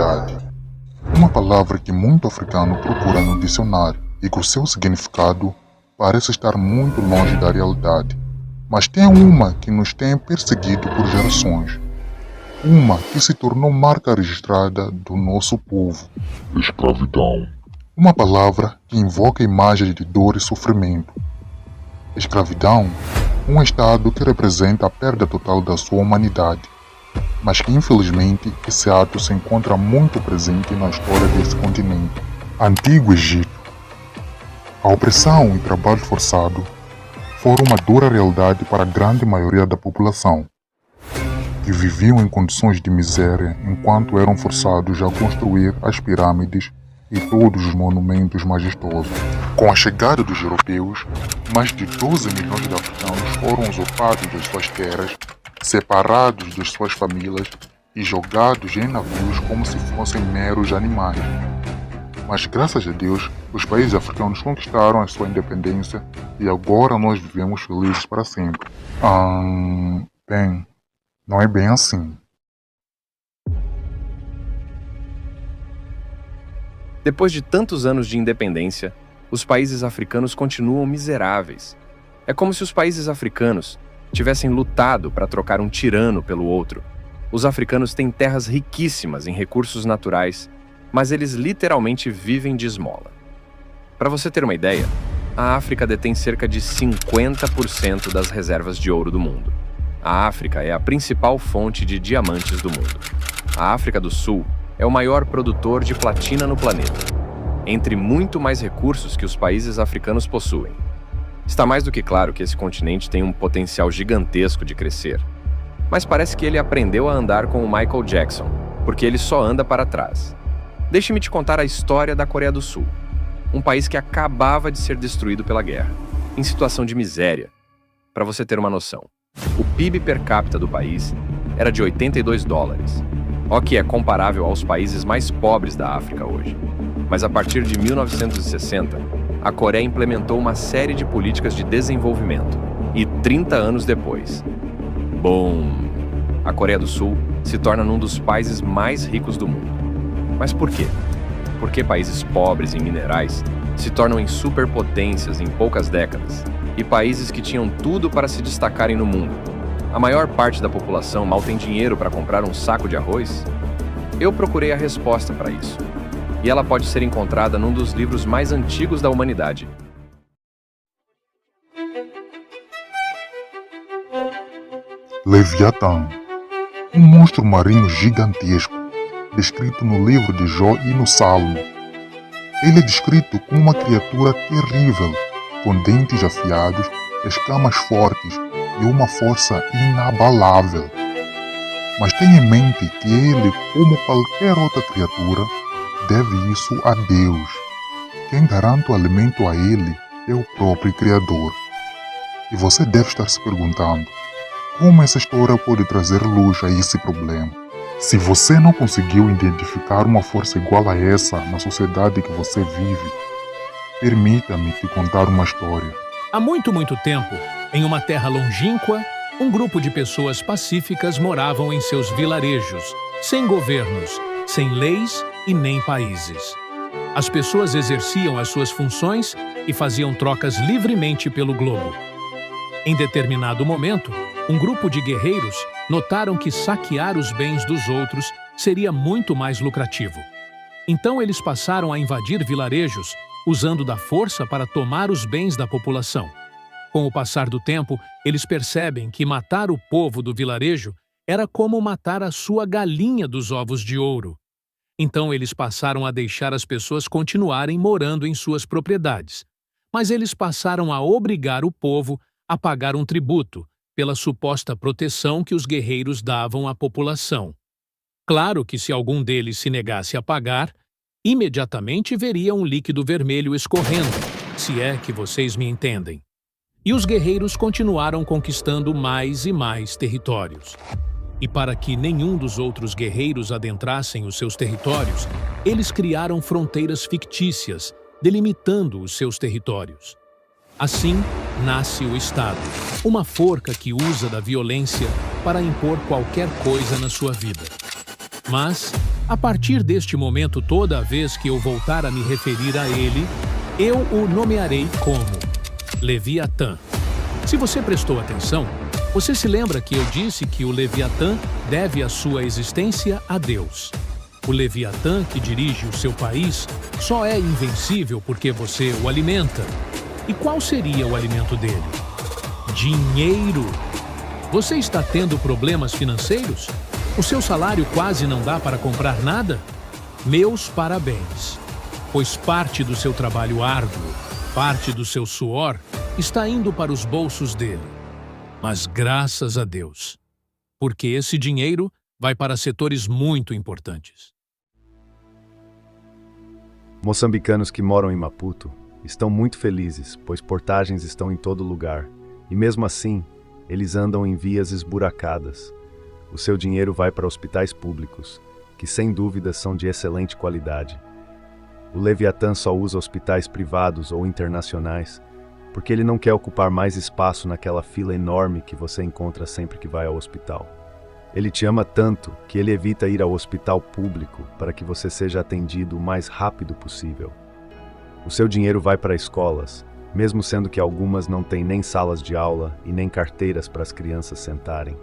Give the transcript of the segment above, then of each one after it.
lealdade. Uma palavra que muito africano procura no dicionário e que o seu significado parece estar muito longe da realidade. Mas tem uma que nos tem perseguido por gerações. Uma que se tornou marca registrada do nosso povo. Escravidão. Uma palavra que invoca imagens de dor e sofrimento. Escravidão, um estado que representa a perda total da sua humanidade, mas que infelizmente esse ato se encontra muito presente na história desse continente. Antigo Egito. A opressão e trabalho forçado foram uma dura realidade para a grande maioria da população, que viviam em condições de miséria enquanto eram forçados a construir as pirâmides e todos os monumentos majestosos. Com a chegada dos europeus, mais de 12 milhões de africanos foram usurpados das suas terras, separados das suas famílias e jogados em navios como se fossem meros animais. Mas graças a Deus, os países africanos conquistaram a sua independência e agora nós vivemos felizes para sempre. Bem, não é bem assim. Depois de tantos anos de independência, os países africanos continuam miseráveis. É como se os países africanos tivessem lutado para trocar um tirano pelo outro. Os africanos têm terras riquíssimas em recursos naturais, mas eles literalmente vivem de esmola. Para você ter uma ideia, a África detém cerca de 50% das reservas de ouro do mundo. A África é a principal fonte de diamantes do mundo. A África do Sul é o maior produtor de platina no planeta, entre muito mais recursos que os países africanos possuem. Está mais do que claro que esse continente tem um potencial gigantesco de crescer. Mas parece que ele aprendeu a andar com o Michael Jackson, porque ele só anda para trás. Deixe-me te contar a história da Coreia do Sul, um país que acabava de ser destruído pela guerra, em situação de miséria. Para você ter uma noção, o PIB per capita do país era de $82, o que é comparável aos países mais pobres da África hoje. Mas a partir de 1960, a Coreia implementou uma série de políticas de desenvolvimento. E 30 anos depois, a Coreia do Sul se torna um dos países mais ricos do mundo. Mas por quê? Porque países pobres em minerais se tornam em superpotências em poucas décadas, e países que tinham tudo para se destacarem no mundo. A maior parte da população mal tem dinheiro para comprar um saco de arroz? Eu procurei a resposta para isso, e ela pode ser encontrada num dos livros mais antigos da humanidade. Leviatã, um monstro marinho gigantesco, descrito no livro de Jó e no Salmo. Ele é descrito como uma criatura terrível, com dentes afiados, escamas fortes e uma força inabalável. Mas tenha em mente que ele, como qualquer outra criatura, deve isso a Deus. Quem garante o alimento a ele é o próprio Criador. E você deve estar se perguntando, como essa história pode trazer luz a esse problema? Se você não conseguiu identificar uma força igual a essa na sociedade que você vive, permita-me te contar uma história. Há muito, muito tempo, em uma terra longínqua, um grupo de pessoas pacíficas moravam em seus vilarejos, sem governos, sem leis e nem países. As pessoas exerciam as suas funções e faziam trocas livremente pelo globo. Em determinado momento, um grupo de guerreiros notaram que saquear os bens dos outros seria muito mais lucrativo. Então eles passaram a invadir vilarejos, usando da força para tomar os bens da população. Com o passar do tempo, eles percebem que matar o povo do vilarejo era como matar a sua galinha dos ovos de ouro. Então eles passaram a deixar as pessoas continuarem morando em suas propriedades. Mas eles passaram a obrigar o povo a pagar um tributo pela suposta proteção que os guerreiros davam à população. Claro que se algum deles se negasse a pagar, imediatamente veria um líquido vermelho escorrendo, se é que vocês me entendem. E os guerreiros continuaram conquistando mais e mais territórios. E para que nenhum dos outros guerreiros adentrassem os seus territórios, eles criaram fronteiras fictícias, delimitando os seus territórios. Assim, nasce o Estado, uma forca que usa da violência para impor qualquer coisa na sua vida. Mas, A partir deste momento, toda vez que eu voltar a me referir a ele, eu o nomearei como Leviatã. Se você prestou atenção, você se lembra que eu disse que o Leviatã deve a sua existência a Deus. O Leviatã que dirige o seu país só é invencível porque você o alimenta. E qual seria o alimento dele? Dinheiro. Você está tendo problemas financeiros? O seu salário quase não dá para comprar nada? Meus parabéns, pois parte do seu trabalho árduo, parte do seu suor, está indo para os bolsos dele. Mas graças a Deus, porque esse dinheiro vai para setores muito importantes. Moçambicanos que moram em Maputo estão muito felizes, pois portagens estão em todo lugar, e mesmo assim, eles andam em vias esburacadas. O seu dinheiro vai para hospitais públicos, que sem dúvida são de excelente qualidade. O Leviatã só usa hospitais privados ou internacionais, porque ele não quer ocupar mais espaço naquela fila enorme que você encontra sempre que vai ao hospital. Ele te ama tanto que ele evita ir ao hospital público para que você seja atendido o mais rápido possível. O seu dinheiro vai para escolas, mesmo sendo que algumas não têm nem salas de aula e nem carteiras para as crianças sentarem.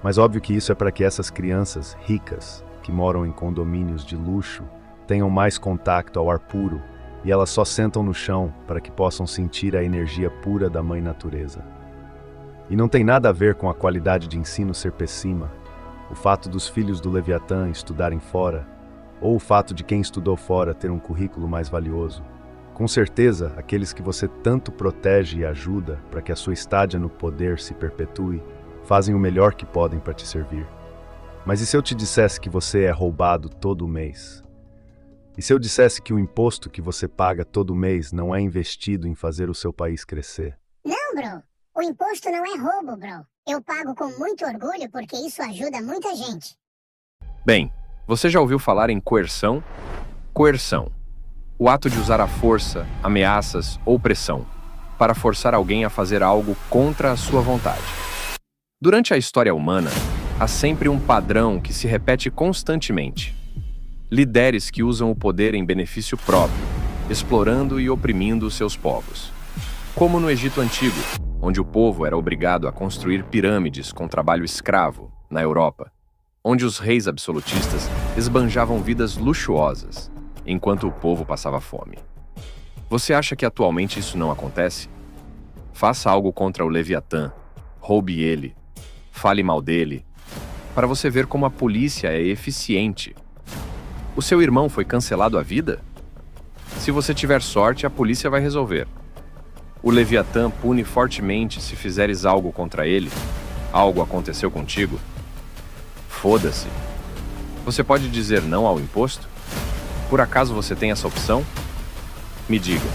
Mas óbvio que isso é para que essas crianças ricas, que moram em condomínios de luxo, tenham mais contato ao ar puro e elas só sentam no chão para que possam sentir a energia pura da Mãe Natureza. E não tem nada a ver com a qualidade de ensino ser péssima, o fato dos filhos do Leviatã estudarem fora, ou o fato de quem estudou fora ter um currículo mais valioso. Com certeza, aqueles que você tanto protege e ajuda para que a sua estadia no poder se perpetue, fazem o melhor que podem para te servir. Mas e se eu te dissesse que você é roubado todo mês? E se eu dissesse que o imposto que você paga todo mês não é investido em fazer o seu país crescer? Não, bro. O imposto não é roubo, bro. Eu pago com muito orgulho porque isso ajuda muita gente. Bem, você já ouviu falar em coerção? Coerção. O ato de usar a força, ameaças ou pressão para forçar alguém a fazer algo contra a sua vontade. Durante a história humana, há sempre um padrão que se repete constantemente. Líderes que usam o poder em benefício próprio, explorando e oprimindo seus povos. Como no Egito Antigo, onde o povo era obrigado a construir pirâmides com trabalho escravo, na Europa, onde os reis absolutistas esbanjavam vidas luxuosas, enquanto o povo passava fome. Você acha que atualmente isso não acontece? Faça algo contra o Leviatã, roube ele, fale mal dele, para você ver como a polícia é eficiente. O seu irmão foi cancelado à vida? Se você tiver sorte, a polícia vai resolver. O Leviatã pune fortemente se fizeres algo contra ele. Algo aconteceu contigo? Foda-se. Você pode dizer não ao imposto? Por acaso você tem essa opção? Me diga,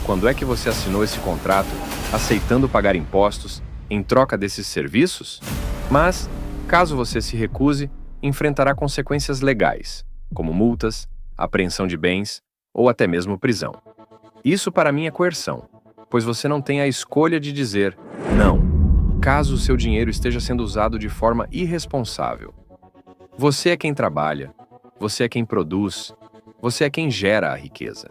quando é que você assinou esse contrato aceitando pagar impostos em troca desses serviços? Mas, caso você se recuse, enfrentará consequências legais, como multas, apreensão de bens ou até mesmo prisão. Isso para mim é coerção, pois você não tem a escolha de dizer não, caso o seu dinheiro esteja sendo usado de forma irresponsável. Você é quem trabalha, você é quem produz, você é quem gera a riqueza.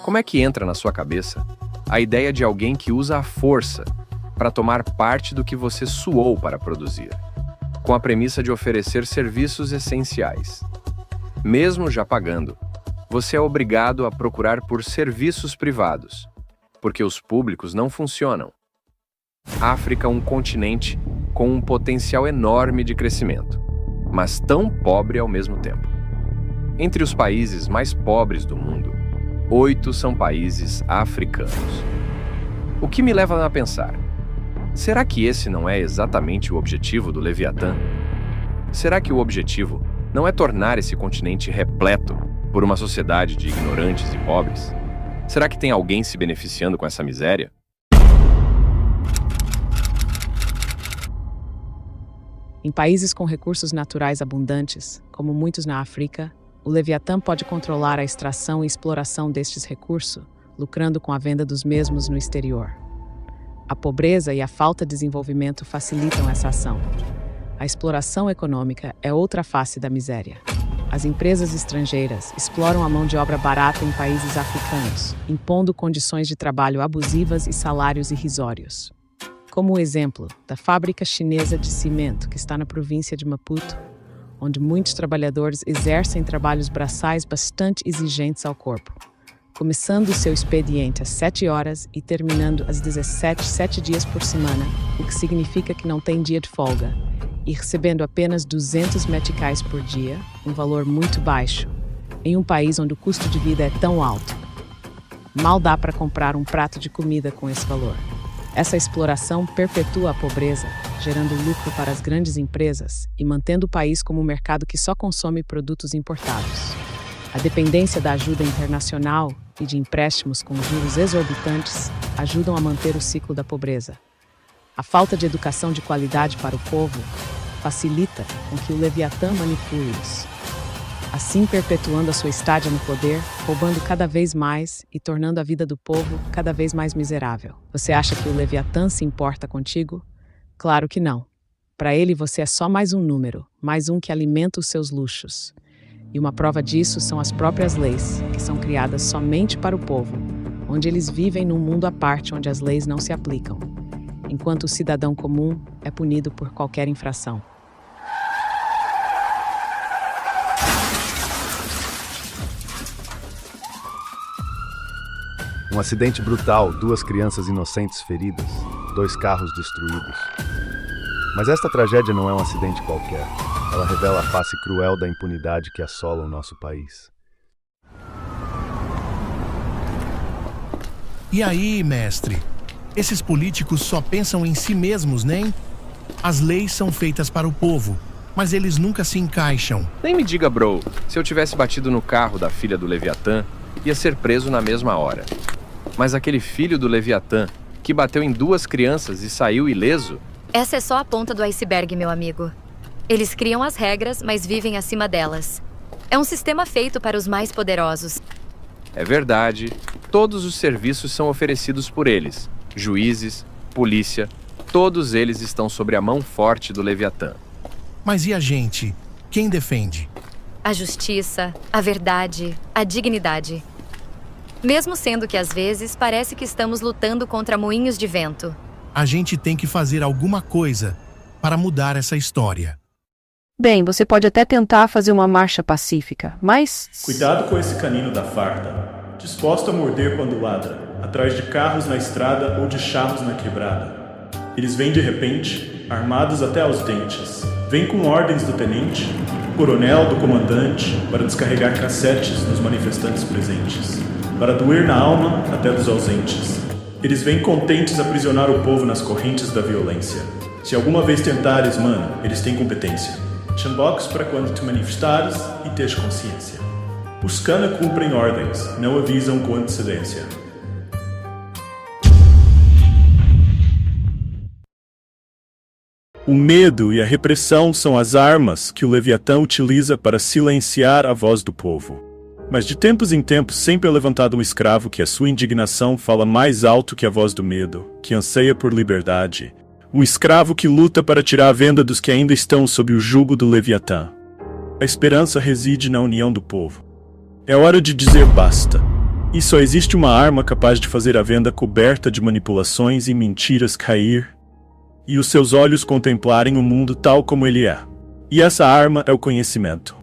Como é que entra na sua cabeça a ideia de alguém que usa a força para tomar parte do que você suou para produzir, com a premissa de oferecer serviços essenciais? Mesmo já pagando, você é obrigado a procurar por serviços privados, porque os públicos não funcionam. África é um continente com um potencial enorme de crescimento, mas tão pobre ao mesmo tempo. Entre os países mais pobres do mundo, 8 são países africanos. O que me leva a pensar, será que esse não é exatamente o objetivo do Leviatã? Será que o objetivo não é tornar esse continente repleto por uma sociedade de ignorantes e pobres? Será que tem alguém se beneficiando com essa miséria? Em países com recursos naturais abundantes, como muitos na África, o Leviatã pode controlar a extração e exploração destes recursos, lucrando com a venda dos mesmos no exterior. A pobreza e a falta de desenvolvimento facilitam essa ação. A exploração econômica é outra face da miséria. as empresas estrangeiras exploram a mão de obra barata em países africanos, impondo condições de trabalho abusivas e salários irrisórios. Como o exemplo da fábrica chinesa de cimento que está na província de Maputo, onde muitos trabalhadores exercem trabalhos braçais bastante exigentes ao corpo, começando seu expediente às 7 horas e terminando às 17, 7 dias por semana, o que significa que não tem dia de folga, e recebendo apenas 200 meticais por dia, um valor muito baixo, em um país onde o custo de vida é tão alto. Mal dá para comprar um prato de comida com esse valor. Essa exploração perpetua a pobreza, gerando lucro para as grandes empresas e mantendo o país como um mercado que só consome produtos importados. A dependência da ajuda internacional e de empréstimos com juros exorbitantes ajudam a manter o ciclo da pobreza. A falta de educação de qualidade para o povo facilita com que o Leviatã manipule-os, assim perpetuando a sua estádia no poder, roubando cada vez mais e tornando a vida do povo cada vez mais miserável. Você acha que o Leviatã se importa contigo? Claro que não. Para ele você é só mais um número, mais um que alimenta os seus luxos. E uma prova disso são as próprias leis, que são criadas somente para o povo, onde eles vivem num mundo à parte onde as leis não se aplicam, enquanto o cidadão comum é punido por qualquer infração. Um acidente brutal, 2 crianças inocentes feridas, 2 carros destruídos. Mas esta tragédia não é um acidente qualquer. Ela revela a face cruel da impunidade que assola o nosso país. E aí, mestre? Esses políticos só pensam em si mesmos, nem? As leis são feitas para o povo, mas eles nunca se encaixam. Nem me diga, bro, se eu tivesse batido no carro da filha do Leviatã, ia ser preso na mesma hora. Mas aquele filho do Leviatã, que bateu em 2 crianças e saiu ileso... Essa é só a ponta do iceberg, meu amigo. Eles criam as regras, mas vivem acima delas. É um sistema feito para os mais poderosos. É verdade, todos os serviços são oferecidos por eles. Juízes, polícia, todos eles estão sobre a mão forte do Leviatã. Mas e a gente? Quem defende? A justiça, a verdade, a dignidade. Mesmo sendo que às vezes parece que estamos lutando contra moinhos de vento. A gente tem que fazer alguma coisa para mudar essa história. Bem, você pode até tentar fazer uma marcha pacífica, mas... Cuidado com esse canino da farda, disposto a morder quando ladra, atrás de carros na estrada ou de charros na quebrada. Eles vêm de repente, armados até aos dentes. Vêm com ordens do tenente, coronel, do comandante, para descarregar cassetes nos manifestantes presentes, para doer na alma até dos ausentes. Eles vêm contentes aprisionar o povo nas correntes da violência. Se alguma vez tentares, mano, eles têm competência. Chambox para quando te manifestares e teres consciência. Os cana cumprem ordens, não avisam com antecedência. O medo e a repressão são as armas que o Leviatã utiliza para silenciar a voz do povo. Mas de tempos em tempos sempre é levantado um escravo que a sua indignação fala mais alto que a voz do medo, que anseia por liberdade. Um escravo que luta para tirar a venda dos que ainda estão sob o jugo do Leviatã. A esperança reside na união do povo. É hora de dizer basta. E só existe uma arma capaz de fazer a venda coberta de manipulações e mentiras cair, e os seus olhos contemplarem o mundo tal como ele é. E essa arma é o conhecimento.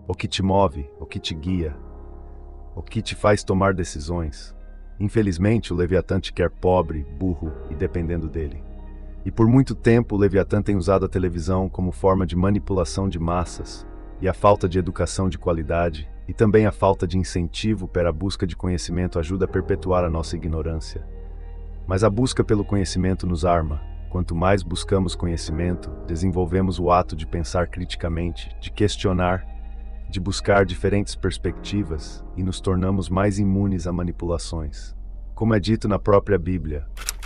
O que te move, o que te guia, o que te faz tomar decisões. Infelizmente, o Leviatã te quer pobre, burro e dependendo dele. E por muito tempo, o Leviatã tem usado a televisão como forma de manipulação de massas, e a falta de educação de qualidade, e também a falta de incentivo para a busca de conhecimento ajuda a perpetuar a nossa ignorância. Mas a busca pelo conhecimento nos arma. Quanto mais buscamos conhecimento, desenvolvemos o ato de pensar criticamente, de questionar, de buscar diferentes perspectivas e nos tornamos mais imunes a manipulações. Como é dito na própria Bíblia,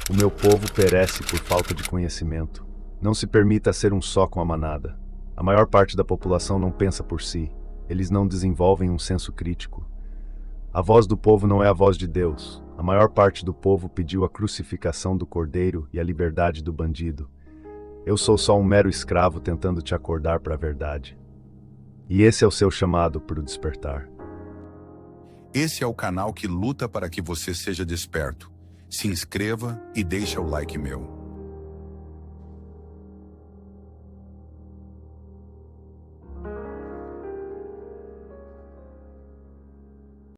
o meu povo perece por falta de conhecimento. Não se permita ser um só com a manada. A maior parte da população não pensa por si, eles não desenvolvem um senso crítico. A voz do povo não é a voz de Deus. A maior parte do povo pediu a crucificação do cordeiro e a liberdade do bandido. Eu sou só um mero escravo tentando te acordar para a verdade. E esse é o seu chamado para o despertar. Esse é o canal que luta para que você seja desperto. Se inscreva e deixa o like meu.